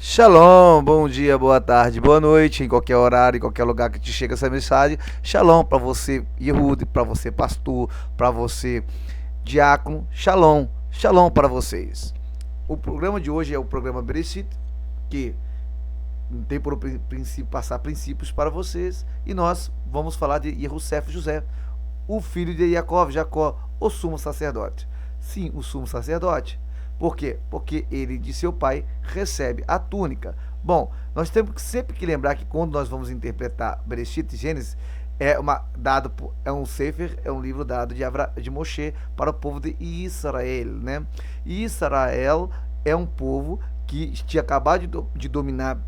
Shalom, bom dia, boa tarde, boa noite, em qualquer horário, em qualquer lugar que te chega essa mensagem. Shalom para você, Yehudi, para você, pastor, para você, diácono. Shalom, shalom para vocês. O programa de hoje é o programa Bereshit, que tem por princípio passar princípios para vocês, e nós vamos falar de Yehusef José, o filho de Jacó, o sumo sacerdote. Sim, o sumo sacerdote. Por quê? Porque ele de seu pai recebe a túnica. Bom, nós temos sempre que lembrar que quando nós vamos interpretar Bereshit e Gênesis, é um sefer, é um livro dado de Moshe para o povo de Israel, né? E Israel é um povo que tinha acabado de dominar,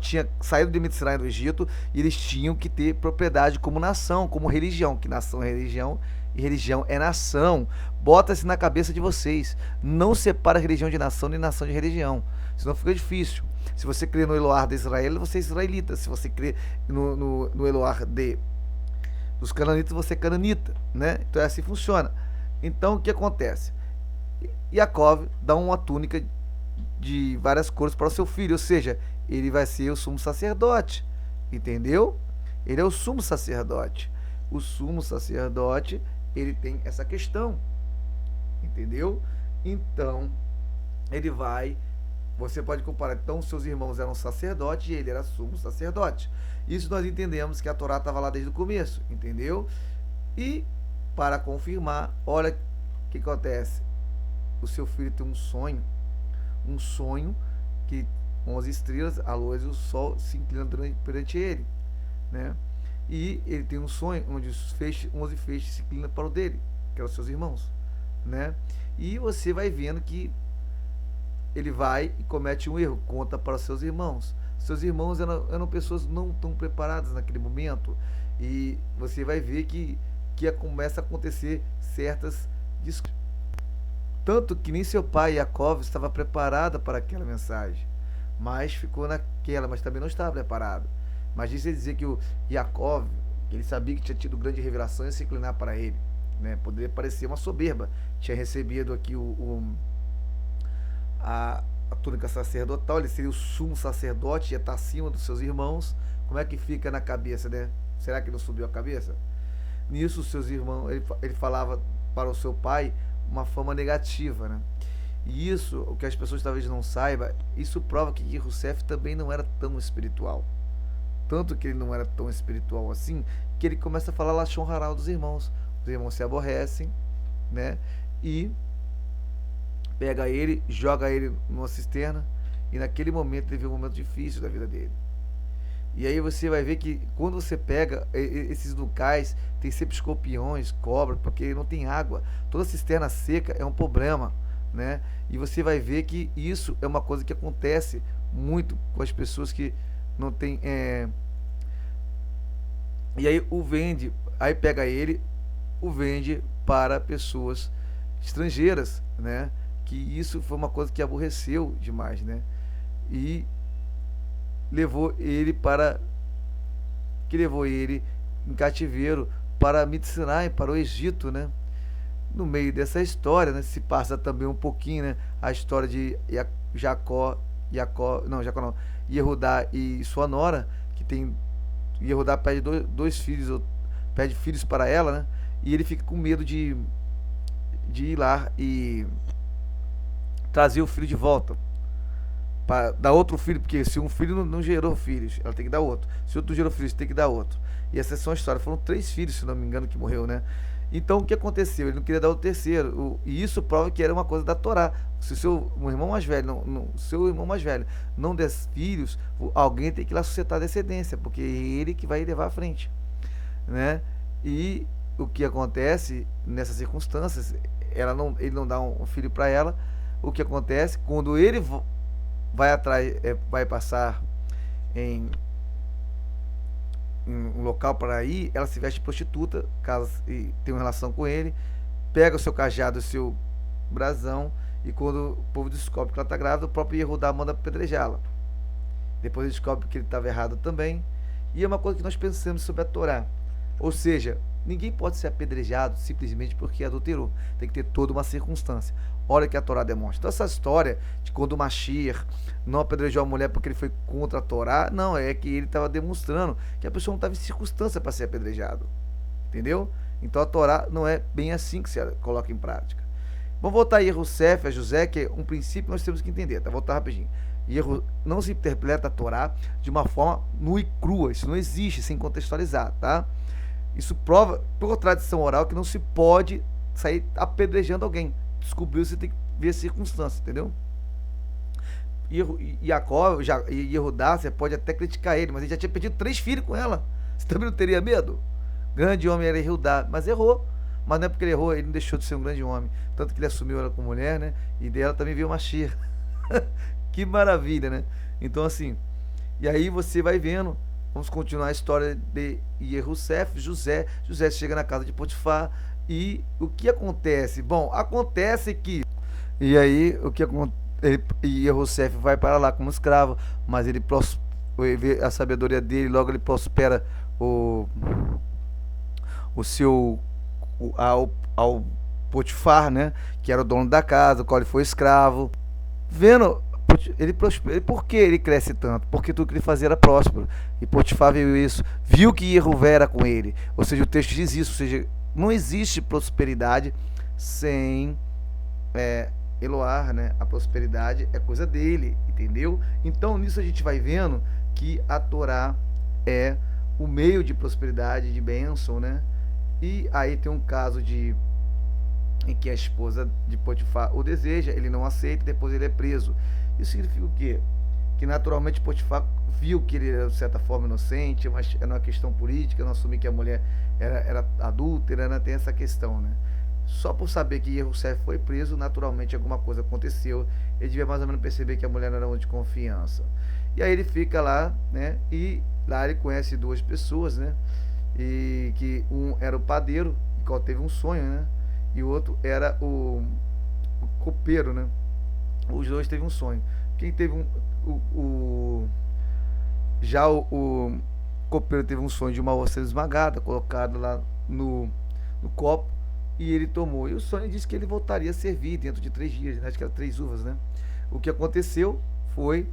tinha saído de Mitzrayim do Egito, e eles tinham que ter propriedade como nação, como religião, que nação é religião e religião é nação. Bota-se na cabeça de vocês, não separa religião de nação nem nação de religião, senão fica difícil. Se você crê no Eloar de Israel, você é israelita. Se você crê no Eloar dos cananitas, você é cananita, né? Então é assim que funciona. Então o que acontece? Yaakov dá uma túnica de várias cores para o seu filho, ou seja, ele vai ser o sumo sacerdote, entendeu? Ele é o sumo sacerdote. O sumo sacerdote, ele tem essa questão, entendeu? Então, ele vai, você pode comparar, então seus irmãos eram sacerdotes e ele era sumo sacerdote. Isso nós entendemos que a Torá estava lá desde o começo, entendeu? E, para confirmar, olha o que acontece. O seu filho tem um sonho que 11 estrelas, a luz e o sol se inclinam perante ele, né? E ele tem um sonho onde os 11 feixes se inclinam para o dele, que eram os seus irmãos, né? E você vai vendo que ele vai e comete um erro, conta para os seus irmãos. Seus irmãos eram pessoas não tão preparadas naquele momento, e você vai ver que começa a acontecer certas discussões. Tanto que nem seu pai, Yaakov, estava preparado para aquela mensagem, mas ficou naquela, mas também não estava preparado. Mas isso ia dizer que o Yaakov, ele sabia que tinha tido grande revelação e se inclinar para ele, né? Poderia parecer uma soberba. Tinha recebido aqui a túnica sacerdotal, ele seria o sumo sacerdote, ia estar acima dos seus irmãos. Como é que fica na cabeça, né? Será que não subiu a cabeça? Nisso, os seus irmãos, ele falava para o seu pai uma fama negativa, né? E isso, o que as pessoas talvez não saibam, isso prova que Yehusef também não era tão espiritual. Tanto que ele não era tão espiritual assim, que ele começa a falar Lashon Hará dos irmãos. Os irmãos se aborrecem, né? E pega ele, joga ele numa cisterna, e naquele momento teve um momento difícil da vida dele. E aí você vai ver que quando você pega esses locais, tem sempre escorpiões, cobra, porque não tem água. Toda cisterna seca é um problema, né? E você vai ver que isso é uma coisa que acontece muito com as pessoas que não tem. E aí aí pega ele, o vende para pessoas estrangeiras, né? Que isso foi uma coisa que aborreceu demais, né? E levou ele para que levou ele em cativeiro para Mitzrayim, para o Egito, né? No meio dessa história, né, se passa também um pouquinho, né, a história de Jacó não, Yehudá e sua nora, que tem Yehudá pede dois filhos, pede filhos para ela, né? E ele fica com medo de ir lá e trazer o filho de volta para dar outro filho, porque se um filho não gerou filhos, ela tem que dar outro. Se outro gerou filhos, tem que dar outro. E essa é só uma história. Foram 3 filhos, se não me engano, que morreu, né? Então o que aconteceu? Ele não queria dar o terceiro. E isso prova que era uma coisa da Torá. Se o seu irmão mais velho seu irmão mais velho não der filhos, alguém tem que ir lá sustentar a descendência, porque é ele que vai levar à frente, né? E o que acontece nessas circunstâncias, ele não dá um filho para ela. O que acontece quando ele vai atrás, vai passar em um local para ir, ela se veste prostituta, e tem uma relação com ele, pega o seu cajado, o seu brasão, e quando o povo descobre que ela está grávida, o próprio Yehudá manda apedrejá-la. Depois ele descobre que ele estava errado também, e é uma coisa que nós pensamos sobre a Torá. Ou seja, ninguém pode ser apedrejado simplesmente porque adulterou. Tem que ter toda uma circunstância. Olha o que a Torá demonstra. Então essa história de quando o Mashiach não apedrejou a mulher porque ele foi contra a Torá, não, é que ele estava demonstrando que a pessoa não estava em circunstância para ser apedrejado. Entendeu? Então a Torá não é bem assim que se coloca em prática. Vamos voltar a Yerussef, a José, que é um princípio que nós temos que entender, tá? Vou voltar rapidinho. Não se interpreta a Torá de uma forma nua e crua, isso não existe, sem contextualizar, tá? Isso prova, por tradição oral, que não se pode sair apedrejando alguém. Descobriu, você tem que ver a circunstância, entendeu? Jacó e Yehudá, você pode até criticar ele, mas ele já tinha pedido 3 filhos com ela. Você também não teria medo? Grande homem era Yehudá, mas errou. Mas não é porque ele errou, ele não deixou de ser um grande homem. Tanto que ele assumiu ela como mulher, né? E dela também veio Mashiach. Que maravilha, né? Então, assim, e aí você vai vendo, vamos continuar a história de Yerussef, José. José chega na casa de Potifar e o que acontece? Bom, acontece que... E aí, o que acontece? Yerussef vai para lá como escravo, mas ele vê a sabedoria dele, logo ele prospera o seu... ao Potifar, né? Que era o dono da casa, o qual ele foi escravo. Vendo, ele prospera. Por que ele cresce tanto? Porque tudo que ele fazia era próspero. E Potifar viu isso, viu que Yehuvé era com ele. Ou seja, o texto diz isso. Ou seja, não existe prosperidade sem Eloar, né? A prosperidade é coisa dele, entendeu? Então nisso a gente vai vendo que a Torá é o meio de prosperidade, de bênção, né? E aí tem um caso em que a esposa de Potifar o deseja, ele não aceita, depois ele é preso. Isso significa o quê? Que naturalmente Potifar viu que ele era de certa forma inocente, mas era uma questão política, não assumir que a mulher era adúltera, né? Tem essa questão, né? Só por saber que Yerussef foi preso, naturalmente alguma coisa aconteceu, ele devia mais ou menos perceber que a mulher não era uma de confiança. E aí ele fica lá, né? E lá ele conhece 2 pessoas, né? E que um era o padeiro, o qual teve um sonho, né? E o outro era o copeiro, né? Os 2 teve um sonho. Quem teve o copeiro teve um sonho de uma ostra esmagada, colocada lá no copo, e ele tomou. E o sonho disse que ele voltaria a servir dentro de 3 dias, né? Acho que era 3 uvas, né? O que aconteceu foi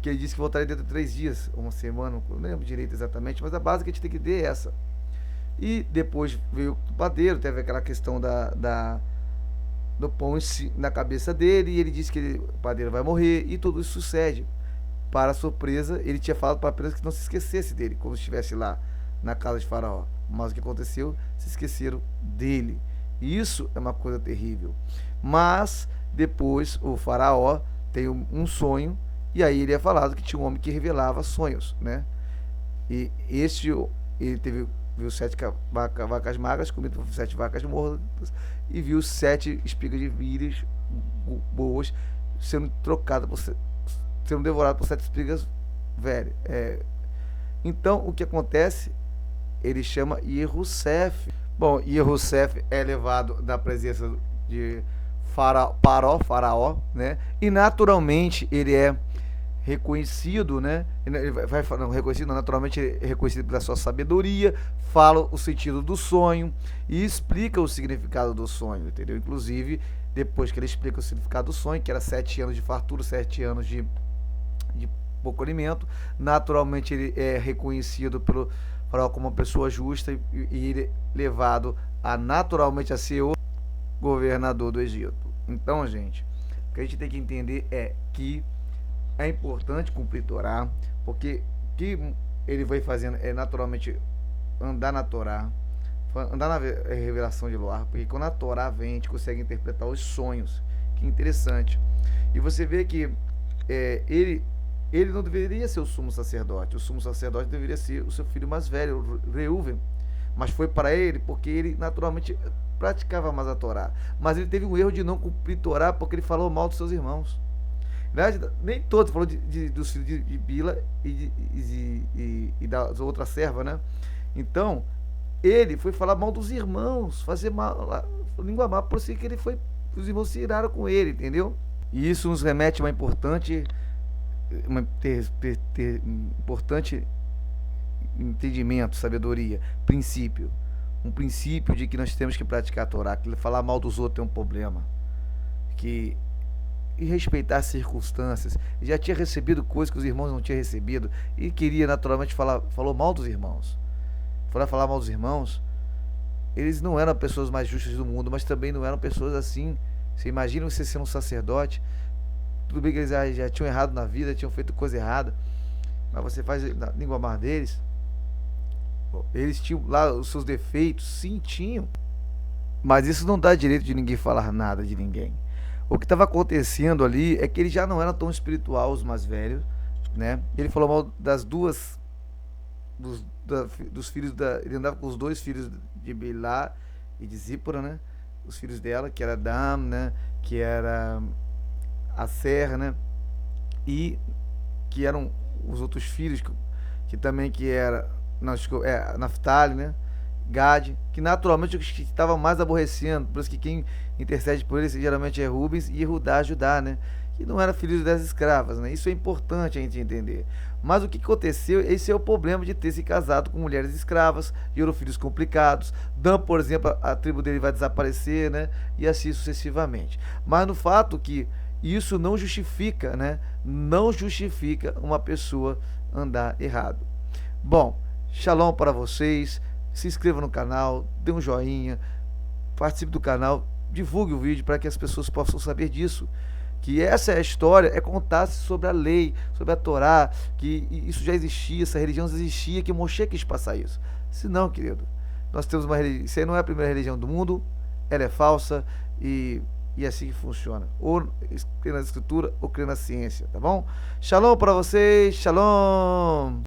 que ele disse que voltaria dentro de 3 dias, uma semana, não lembro direito exatamente, mas a base que a gente tem que ter é essa. E depois veio o padeiro, teve aquela questão do pão na cabeça dele, e ele disse que o padeiro vai morrer, e tudo isso sucede. Para a surpresa, ele tinha falado para a presa que não se esquecesse dele, quando estivesse lá na casa de Faraó. Mas o que aconteceu? Se esqueceram dele. E isso é uma coisa terrível. Mas, depois, o Faraó tem um sonho, e aí ele é falado que tinha um homem que revelava sonhos, né? E ele viu 7 vacas magras, comido por 7 vacas mortas, e viu 7 espigas de vírias boas sendo trocadas, sendo devoradas por 7 espigas velhas. Então, o que acontece? Ele chama Yerussef. Bom, Yerussef é levado na presença de Faraó, né? E naturalmente ele é reconhecido, né? Naturalmente é reconhecido pela sua sabedoria, fala o sentido do sonho e explica o significado do sonho, entendeu? Inclusive, depois que ele explica o significado do sonho, que era 7 anos de fartura, 7 anos de pouco alimento, naturalmente ele é reconhecido pelo Faraó como uma pessoa justa e ele é levado naturalmente a ser o governador do Egito. Então, gente, o que a gente tem que entender é que é importante cumprir Torá, porque o que ele vai fazendo é naturalmente andar na Torá, andar na revelação de Eloá, porque quando a Torá vem, a gente consegue interpretar os sonhos, que interessante. E você vê que ele não deveria ser o sumo sacerdote deveria ser o seu filho mais velho, Reuven, mas foi para ele porque ele naturalmente praticava mais a Torá, mas ele teve um erro de não cumprir Torá porque ele falou mal dos seus irmãos. Nem todos, falou dos filhos de Bila e da outra serva, né? Então, ele foi falar mal dos irmãos, fazer mal, língua má, por si que os irmãos se iraram com ele, entendeu? E isso nos remete a uma importante entendimento, sabedoria, princípio. Um princípio de que nós temos que praticar a Torá, que falar mal dos outros é um problema. que e respeitar as circunstâncias. Ele já tinha recebido coisas que os irmãos não tinham recebido e queria naturalmente falou mal dos irmãos. Foi falar mal dos irmãos. Eles não eram pessoas mais justas do mundo, mas também não eram pessoas assim. Você imagina você ser um sacerdote, tudo bem que eles já tinham errado na vida, tinham feito coisa errada, mas você faz na língua mar deles. Eles tinham lá os seus defeitos, sim, tinham. Mas isso não dá direito de ninguém falar nada de ninguém. O que estava acontecendo ali é que eles já não eram tão espiritual, os mais velhos, né? Ele falou mal das duas, dos filhos da. Ele andava com os dois filhos de Bilá e de Zípora, né? Os filhos dela, que era Dam, né? Que era Aser, né? E que eram os outros filhos que também que era não, Naftali, né? Gad, que naturalmente o que estava mais aborrecendo, por isso que quem intercede por eles geralmente é Rubens e Judá, né? Que não era filho das escravas, né? Isso é importante a gente entender. Mas o que aconteceu, esse é o problema de ter se casado com mulheres escravas, gerou filhos complicados. Dan, por exemplo, a tribo dele vai desaparecer, né? E assim sucessivamente. Mas no fato que isso não justifica, né? Não justifica uma pessoa andar errado. Bom, shalom para vocês. Se inscreva no canal, dê um joinha, participe do canal, divulgue o vídeo para que as pessoas possam saber disso. Que essa é a história, é contar sobre a lei, sobre a Torá, que isso já existia, essa religião existia, que Moshe quis passar isso. Se não, querido, nós temos uma religião, isso aí não é a primeira religião do mundo, ela é falsa e é assim que funciona. Ou crê na escritura ou crê na ciência, tá bom? Shalom para vocês, shalom!